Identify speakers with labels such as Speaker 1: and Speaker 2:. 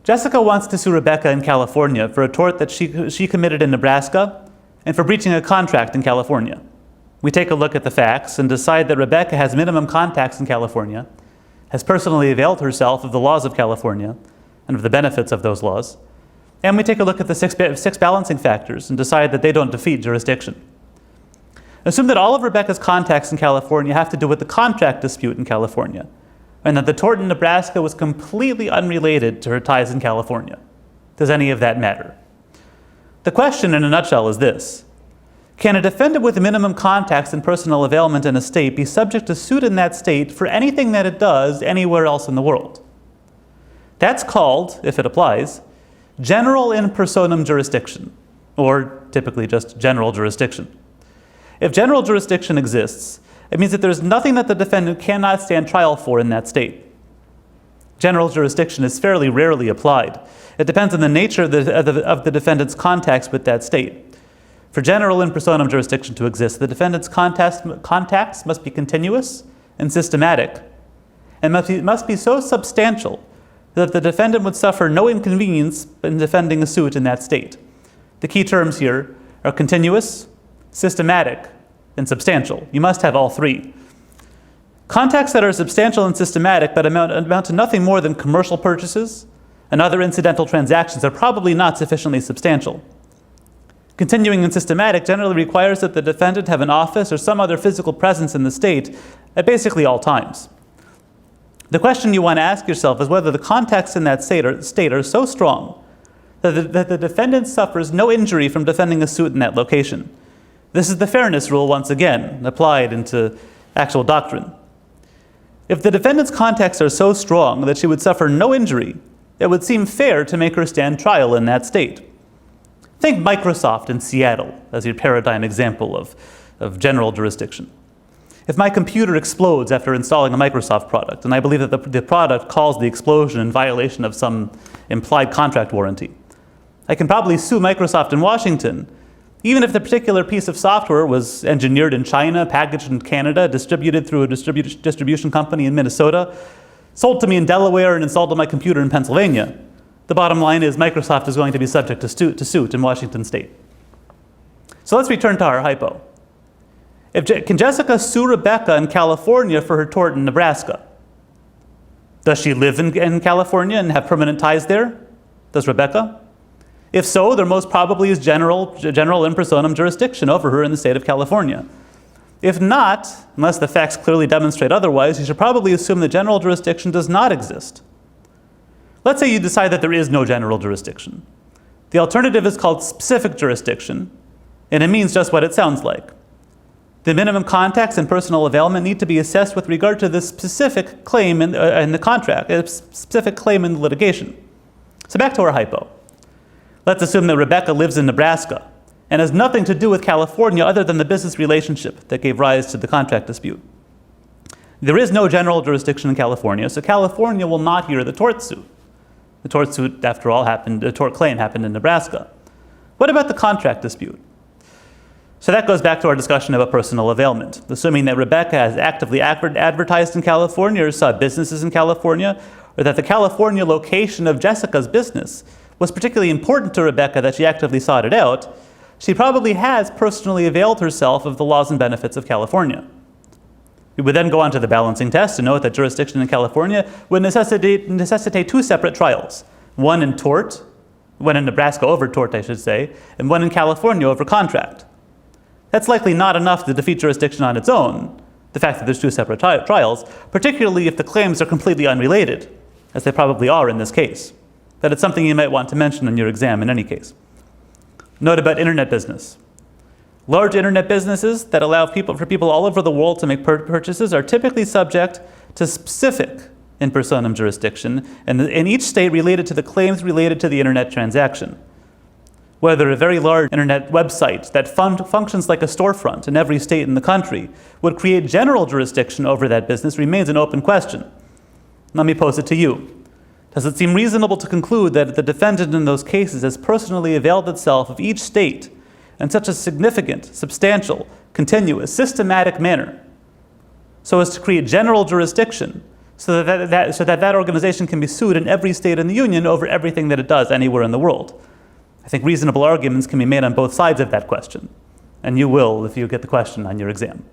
Speaker 1: Jessica wants to sue Rebecca in California for a tort that she committed in Nebraska and for breaching a contract in California. We take a look at the facts and decide that Rebecca has minimum contacts in California, has personally availed herself of the laws of California and of the benefits of those laws, and we take a look at the six balancing factors and decide that they don't defeat jurisdiction. Assume that all of Rebecca's contacts in California have to do with the contract dispute in California, and that the tort in Nebraska was completely unrelated to her ties in California. Does any of that matter? The question in a nutshell is this: can a defendant with minimum contacts and personal availment in a state be subject to suit in that state for anything that it does anywhere else in the world? That's called, if it applies, general in personam jurisdiction, or typically just general jurisdiction. If general jurisdiction exists, it means that there's nothing that the defendant cannot stand trial for in that state. General jurisdiction is fairly rarely applied. It depends on the nature of the defendant's contacts with that state. For general in personam jurisdiction to exist, the defendant's contacts must be continuous and systematic, and must be so substantial that the defendant would suffer no inconvenience in defending a suit in that state. The key terms here are continuous, systematic, and substantial. You must have all three. Contacts that are substantial and systematic but amount to nothing more than commercial purchases and other incidental transactions are probably not sufficiently substantial. Continuing and systematic generally requires that the defendant have an office or some other physical presence in the state at basically all times. The question you want to ask yourself is whether the contacts in that state are so strong that the defendant suffers no injury from defending a suit in that location. This is the fairness rule, once again, applied into actual doctrine. If the defendant's contacts are so strong that she would suffer no injury, it would seem fair to make her stand trial in that state. Think Microsoft in Seattle as your paradigm example of general jurisdiction. If my computer explodes after installing a Microsoft product, and I believe that the product caused the explosion in violation of some implied contract warranty, I can probably sue Microsoft in Washington, even if the particular piece of software was engineered in China, packaged in Canada, distributed through a distribution company in Minnesota, sold to me in Delaware, and installed on my computer in Pennsylvania. The bottom line is Microsoft is going to be subject to suit in Washington state. So let's return to our hypo. Can Jessica sue Rebecca in California for her tort in Nebraska? Does she live in California and have permanent ties there? Does Rebecca? If so, there most probably is general in personam jurisdiction over her in the state of California. If not, unless the facts clearly demonstrate otherwise, you should probably assume that general jurisdiction does not exist. Let's say you decide that there is no general jurisdiction. The alternative is called specific jurisdiction, and it means just what it sounds like. The minimum contacts and personal availment need to be assessed with regard to the specific claim in the contract, a specific claim in the litigation. So back to our hypo. Let's assume that Rebecca lives in Nebraska and has nothing to do with California other than the business relationship that gave rise to the contract dispute. There is no general jurisdiction in California, so California will not hear the tort suit. The tort suit, after all, the tort claim happened in Nebraska. What about the contract dispute? So that goes back to our discussion about personal availment. Assuming that Rebecca has actively advertised in California or saw businesses in California, or that the California location of Jessica's business was particularly important to Rebecca that she actively sought it out, she probably has personally availed herself of the laws and benefits of California. We would then go on to the balancing test and note that jurisdiction in California would necessitate two separate trials. One in tort, one in Nebraska over tort, I should say, and one in California over contract. That's likely not enough to defeat jurisdiction on its own, the fact that there's two separate trials, particularly if the claims are completely unrelated, as they probably are in this case. But it's something you might want to mention in your exam in any case. Note about internet business. Large internet businesses that allow for people all over the world to make purchases are typically subject to specific in personam jurisdiction, and in each state related to the claims related to the internet transaction. Whether a very large internet website that functions like a storefront in every state in the country would create general jurisdiction over that business remains an open question. Let me pose it to you. Does it seem reasonable to conclude that the defendant in those cases has personally availed itself of each state in such a significant, substantial, continuous, systematic manner so as to create general jurisdiction so that organization can be sued in every state in the Union over everything that it does anywhere in the world. I think reasonable arguments can be made on both sides of that question. And you will if you get the question on your exam.